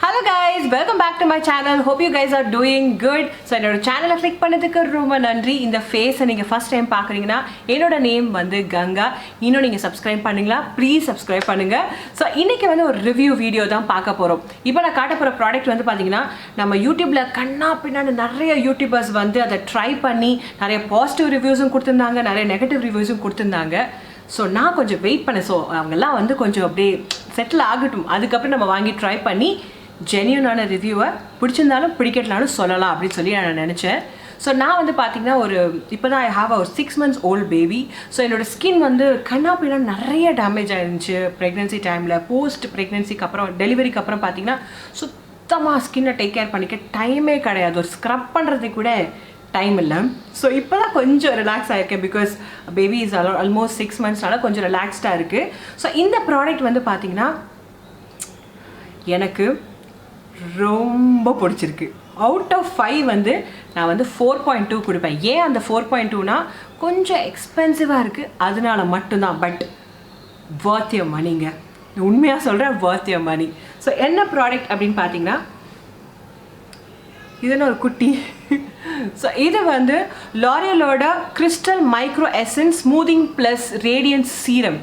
Hello guys, welcome back to my channel. Hope you guys are doing good. So என்னோட சேனலை click பண்ணதுக்கு ரொம்ப நன்றி. இந்த ஃபேஸை நீங்கள் ஃபர்ஸ்ட் டைம் பார்க்குறீங்கன்னா என்னோட நேம் வந்து கங்கா. இன்னும் நீங்கள் சப்ஸ்கிரைப் பண்ணுங்களா? ப்ளீஸ் சப்ஸ்கிரைப் பண்ணுங்க. ஸோ இன்னைக்கு வந்து ஒரு ரிவ்யூ வீடியோ தான் பார்க்க போகிறோம். இப்போ நான் காட்ட போகிற ப்ராடக்ட் வந்து பார்த்தீங்கன்னா நம்ம யூடியூப்ல கண்ணா பின்னாடி நிறைய யூடியூபர்ஸ் வந்து அதை ட்ரை பண்ணி நிறைய பாசிட்டிவ் ரிவ்யூஸும் கொடுத்துருந்தாங்க, நிறைய நெகட்டிவ் ரிவ்யூஸும் கொடுத்துருந்தாங்க. ஸோ நான் கொஞ்சம் வெயிட் பண்ணேன். ஸோ அவங்கெல்லாம் வந்து கொஞ்சம் அப்படியே செட்டில் ஆகட்டும், அதுக்கப்புறம் நம்ம வாங்கி ட்ரை பண்ணி ஜென்யூனான ரிவ்யூவை பிடிச்சிருந்தாலும் பிடிக்கலான்னு சொல்லலாம் அப்படின்னு சொல்லி நான் நினச்சேன். ஸோ நான் வந்து பார்த்தீங்கன்னா இப்போ தான் ஐ ஹாவ் ஒரு 6 months ஓல்டு பேபி. ஸோ என்னோடய ஸ்கின் வந்து கண்ணா பின்னா நிறைய டேமேஜ் ஆயிருந்துச்சு ப்ரெக்னென்சி டைமில். போஸ்ட் ப்ரெக்னென்சிக்கு அப்புறம் டெலிவரிக்கு அப்புறம் பார்த்தீங்கன்னா சுத்தமாக ஸ்கின்னை டேக் கேர் பண்ணிக்க டைமே கிடையாது. ஒரு ஸ்க்ரப் பண்ணுறதுக்கு கூட டைம் இல்லை. ஸோ இப்போ தான் கொஞ்சம் ரிலாக்ஸ் ஆகிருக்கேன். பிகாஸ் பேபி இஸ் ஆல்மோஸ்ட் 6 monthsனால கொஞ்சம் ரிலாக்ஸ்டாக இருக்குது. ஸோ இந்த ப்ராடக்ட் வந்து பார்த்திங்கன்னா எனக்கு ரொம்ப பிடிச்சிருக்கு. அவுட் ஆஃப் 5 வந்து நான் வந்து 4.2 கொடுப்பேன். ஏன் அந்த 4.2னா கொஞ்சம் எக்ஸ்பென்சிவாக இருக்குது, அதனால மட்டும்தான். பட் வர்த் யுவர் மணிங்க, உண்மையாக சொல்கிறேன், வர்த் யுவர் மணி. ஸோ என்ன ப்ராடக்ட் அப்படின்னு பார்த்தீங்கன்னா இதுன்னு ஒரு குட்டி. ஸோ இது வந்து லாரியலோட crystal micro essence smoothing plus radiance serum.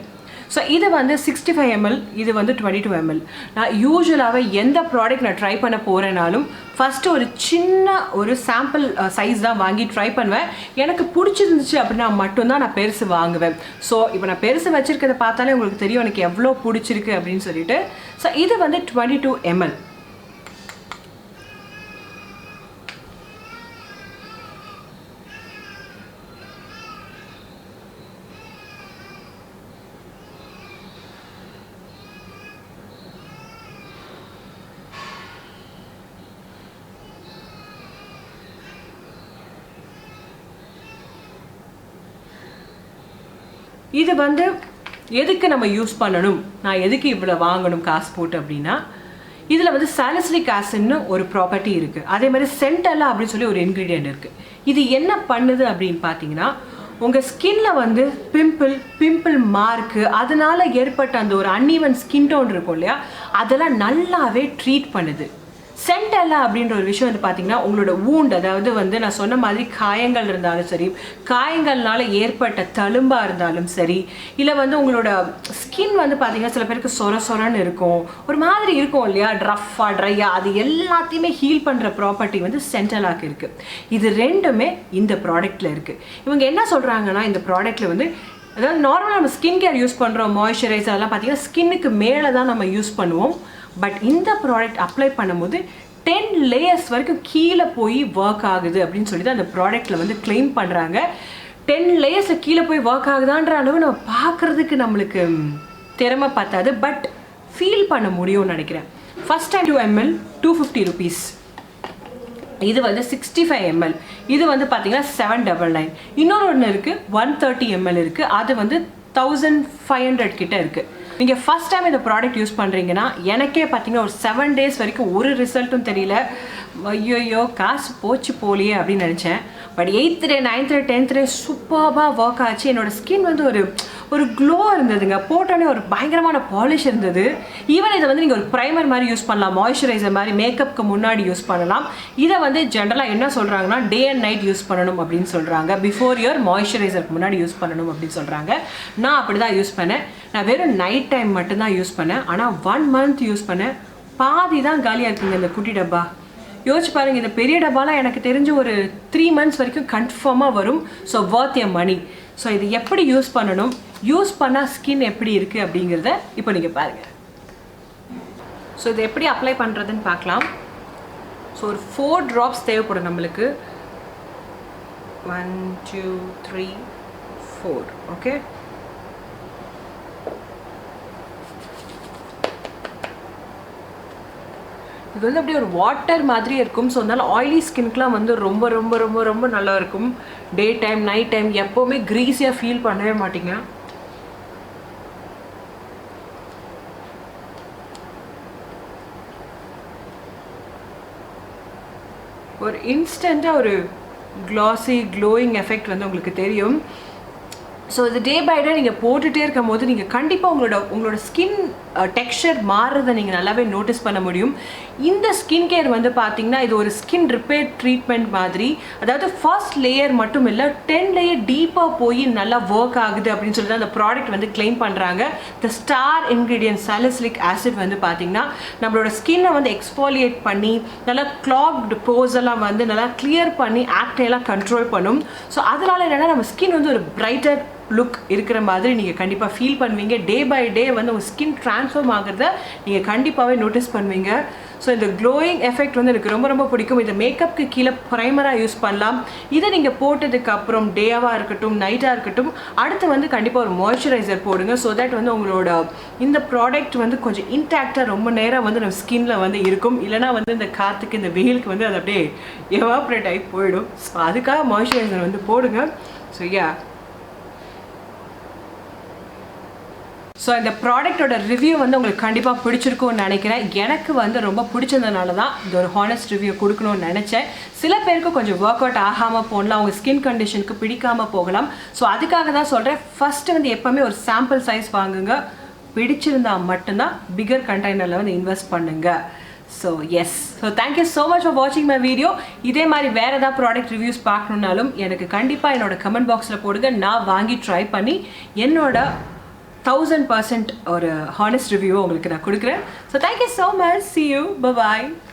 So இது வந்து 65 ml, இது வந்து 22 ml. நான் யூஸ்வலாகவே எந்த ப்ராடக்ட் நான் ட்ரை பண்ண போகிறேனாலும் ஃபஸ்ட்டு ஒரு சின்ன ஒரு சாம்பிள் சைஸ் தான் வாங்கி ட்ரை பண்ணுவேன். எனக்கு பிடிச்சிருந்துச்சு அப்படின்னா மட்டும்தான் நான் பெருசு வாங்குவேன். ஸோ இப்போ நான் பெருசு வச்சுருக்கிறத பார்த்தாலே உங்களுக்கு தெரியும் எனக்கு எவ்வளோ பிடிச்சிருக்கு அப்படின்னு சொல்லிட்டு. ஸோ இது வந்து 22 ml. இது வந்து எதுக்கு நம்ம யூஸ் பண்ணணும், நான் எதுக்கு இவ்வளோ வாங்கணும் காசு போட்டு அப்படின்னா, இதில் வந்து சாலிசிலிக் ஆசிட்னு ஒரு ப்ராப்பர்ட்டி இருக்குது. அதே மாதிரி சென்டெல்லா அப்படின்னு சொல்லி ஒரு இன்க்ரீடியன்ட் இருக்குது. இது என்ன பண்ணுது அப்படின்னு பார்த்தீங்கன்னா உங்கள் ஸ்கின்ல வந்து பிம்பிள் மார்க்கு அதனால ஏற்பட்ட அந்த ஒரு அன்ஈவன் ஸ்கின் டோன் இருக்கும் இல்லையா, அதெல்லாம் நல்லாவே ட்ரீட் பண்ணுது. சென்டெல்லா அப்படின்ற ஒரு விஷயம் வந்து பார்த்தீங்கன்னா உங்களோட வூண்ட், அதாவது வந்து நான் சொன்ன மாதிரி காயங்கள் இருந்தாலும் சரி, காயங்கள்னால ஏற்பட்ட தழும்பாக இருந்தாலும் சரி, இல்லை வந்து உங்களோட ஸ்கின் வந்து பார்த்தீங்கன்னா சில பேருக்கு சொரன்னு இருக்கும், ஒரு மாதிரி இருக்கும் இல்லையா, ரஃப்பாக ட்ரையாக, அது எல்லாத்தையுமே ஹீல் பண்ணுற ப்ராப்பர்ட்டி வந்து சென்டெல்லாக்கு இருக்குது. இது ரெண்டுமே இந்த ப்ராடக்டில் இருக்குது. இவங்க என்ன சொல்கிறாங்கன்னா இந்த ப்ராடக்டில் வந்து அதாவது நார்மலாக நம்ம ஸ்கின் கேர் யூஸ் பண்ணுறோம், மாய்ஸ்சரைசர் அதெல்லாம் பார்த்தீங்கன்னா ஸ்கின்னுக்கு மேலே தான் நம்ம யூஸ் பண்ணுவோம். பட் இந்த ப்ராடக்ட் அப்ளை பண்ணும்போது 10 layers வரைக்கும் கீழே போய் ஒர்க் ஆகுது அப்படின்னு சொல்லி தான் அந்த ப்ராடக்டில் வந்து கிளைம் பண்ணுறாங்க. 10 layers கீழே போய் ஒர்க் ஆகுதான்ற அளவு நம்ம பார்க்குறதுக்கு நம்மளுக்கு திறமை பார்த்தாது, பட் ஃபீல் பண்ண முடியும்னு நினைக்கிறேன். First time 2 ml 250 rupees. இது வந்து 65 ml, இது வந்து பார்த்தீங்கன்னா 799. இன்னொரு ஒன்று இருக்குது 130 ml இருக்குது, அது வந்து 1500 கிட்ட இருக்குது. நீங்கள் ஃபஸ்ட் டைம் இந்த ப்ராடக்ட் யூஸ் பண்ணுறீங்கன்னா எனக்கே பார்த்தீங்கன்னா ஒரு 7 days வரைக்கும் ஒரு ரிசல்ட்டும் தெரியல. ஐயோ காசு போச்சு போலியே அப்படின்னு நினச்சேன். But 8th day 9th day 10th day சூப்பராக ஒர்க் ஆச்சு. என்னோடய ஸ்கின் வந்து ஒரு க்ளோ இருந்ததுங்க. போட்டோன்னே ஒரு பயங்கரமான பாலிஷ் இருந்தது. ஈவன் இதை வந்து நீங்கள் ஒரு ப்ரைமர் மாதிரி யூஸ் பண்ணலாம், மாய்ஸ்சரைசர் மாதிரி மேக்கப்புக்கு முன்னாடி யூஸ் பண்ணலாம். இதை வந்து ஜென்ரலாக என்ன சொல்கிறாங்கன்னா டே அண்ட் நைட் யூஸ் பண்ணணும் அப்படின்னு சொல்கிறாங்க. பிஃபோர் இயர் மாய்ஸ்சரைசருக்கு முன்னாடி யூஸ் பண்ணணும் அப்படின்னு சொல்கிறாங்க. நான் அப்படி தான் யூஸ் பண்ணேன். நான் வெறும் நைட் டைம் மட்டும்தான் யூஸ் பண்ணேன். ஆனால் 1 month யூஸ் பண்ணேன், பாதி தான் காலியாக இருக்குங்க இந்த குட்டி டப்பா. யோசிச்சு பாருங்கள், இந்த பெரிய டப்பாலாம் எனக்கு தெரிஞ்சு ஒரு 3 months வரைக்கும் கன்ஃபார்மாக வரும். So worth your money. So இது எப்படி யூஸ் பண்ணணும், யூஸ் பண்ணால் ஸ்கின் எப்படி இருக்குது அப்படிங்கிறத இப்போ நீங்கள் பாருங்கள். ஸோ இது எப்படி அப்ளை பண்ணுறதுன்னு பார்க்கலாம். ஸோ ஒரு 4 drops தேவைப்படும் நம்மளுக்கு. 1 2 3 4. ஓகே, இது வந்து அப்படியே ஒரு வாட்டர் மாதிரி இருக்கும். ஸோ அதனால ஆயிலி ஸ்கின்க்குலாம் வந்து ரொம்ப ரொம்ப ரொம்ப ரொம்ப நல்லா இருக்கும். டே டைம் நைட் டைம் எப்போவுமே க்ரீஸியாக ஃபீல் பண்ணவே மாட்டீங்க. ஒரு இன்ஸ்டண்ட்டாக ஒரு க்ளாஸி க்ளோயிங் எஃபெக்ட் வந்து உங்களுக்கு தெரியும். ஸோ இது டே பை டே நீங்கள் போட்டுகிட்டே இருக்கும் போது நீங்கள் கண்டிப்பாக உங்களோட ஸ்கின் டெக்ஸ்சர் மாறுறதை நீங்கள் நல்லாவே நோட்டீஸ் பண்ண முடியும். இந்த ஸ்கின் கேர் வந்து பார்த்தீங்கன்னா இது ஒரு ஸ்கின் ரிப்பேர் ட்ரீட்மெண்ட் மாதிரி. அதாவது ஃபர்ஸ்ட் லேயர் மட்டும் இல்லை 10 லேயர் டீப்பாக போய் நல்லா ஒர்க் ஆகுது அப்படின்னு சொல்லிட்டு அந்த ப்ராடக்ட் வந்து கிளைம் பண்ணுறாங்க. த ஸ்டார் இன்க்ரீடியன்ட் சாலிசிலிக் ஆசிட் வந்து பார்த்தீங்கன்னா நம்மளோட ஸ்கின்னை வந்து எக்ஸ்ஃபாலியேட் பண்ணி நல்லா கிளாக்டு போர்ஸ் எல்லாம் வந்து நல்லா கிளியர் பண்ணி ஆக்னேலாம் கண்ட்ரோல் பண்ணும். ஸோ அதனால என்னென்னா நம்ம ஸ்கின் வந்து ஒரு பிரைட்டர் லுக் இருக்கிற மாதிரி நீங்கள் கண்டிப்பாக ஃபீல் பண்ணுவீங்க. டே பை டே வந்து உங்கள் ஸ்கின் ட்ரான்ஸ்ஃபார்ம் ஆகிறத நீங்கள் கண்டிப்பாகவே நோட்டீஸ் பண்ணுவீங்க. ஸோ இந்த க்ளோயிங் எஃபெக்ட் வந்து எனக்கு ரொம்ப ரொம்ப பிடிக்கும். இதை மேக்கப்புக்கு கீழே ப்ரைமராக யூஸ் பண்ணலாம். இதை நீங்கள் போட்டதுக்கப்புறம் டேவாக இருக்கட்டும் நைட்டாக இருக்கட்டும் அடுத்து வந்து கண்டிப்பாக ஒரு மாய்ஸ்சரைசர் போடுங்க. ஸோ தட் வந்து உங்களோட இந்த ப்ராடக்ட் வந்து கொஞ்சம் இன்டாக்டாக ரொம்ப நேரம் வந்து நம்ம ஸ்கின்ல வந்து இருக்கும். இல்லைனா வந்து இந்த காற்றுக்கு இந்த வெயிலுக்கு வந்து அது அப்படியே எவாப்ரேட் ஆகி போயிடும். ஸோ அதுக்காக மாய்ஸ்சரைசர் வந்து போடுங்க. ஸோ ஸோ இந்த ப்ராடக்டோட ரிவ்யூ வந்து உங்களுக்கு கண்டிப்பாக பிடிச்சிருக்கும்னு நினைக்கிறேன். எனக்கு வந்து ரொம்ப பிடிச்சதுனால தான் இது ஒரு ஹானஸ்ட் ரிவ்யூ கொடுக்கணும்னு நினச்சேன். சில பேருக்கு கொஞ்சம் ஒர்க் அவுட் ஆகாமல் போகலாம், அவங்க ஸ்கின் கண்டிஷனுக்கு பிடிக்காமல் போகலாம். ஸோ அதுக்காக தான் சொல்கிறேன், ஃபஸ்ட்டு வந்து எப்போவுமே ஒரு சாம்பிள் சைஸ் வாங்குங்க. பிடிச்சிருந்தால் மட்டும்தான் பிகர் கண்டெய்னரில் வந்து இன்வெஸ்ட் பண்ணுங்கள். So yes, so thank you so much for வாட்சிங் மை வீடியோ. இதே மாதிரி வேறு ஏதாவது ப்ராடக்ட் ரிவ்யூஸ் பார்க்கணுன்னாலும் எனக்கு கண்டிப்பாக என்னோட கமெண்ட் பாக்ஸில் போடுங்க. நான் வாங்கி ட்ரை பண்ணி என்னோட 1000% ஒரு ஹானஸ்ட் ரிவ்யூ உங்களுக்கு நான் கொடுக்குறேன். So thank you so much. See you. Bye-bye.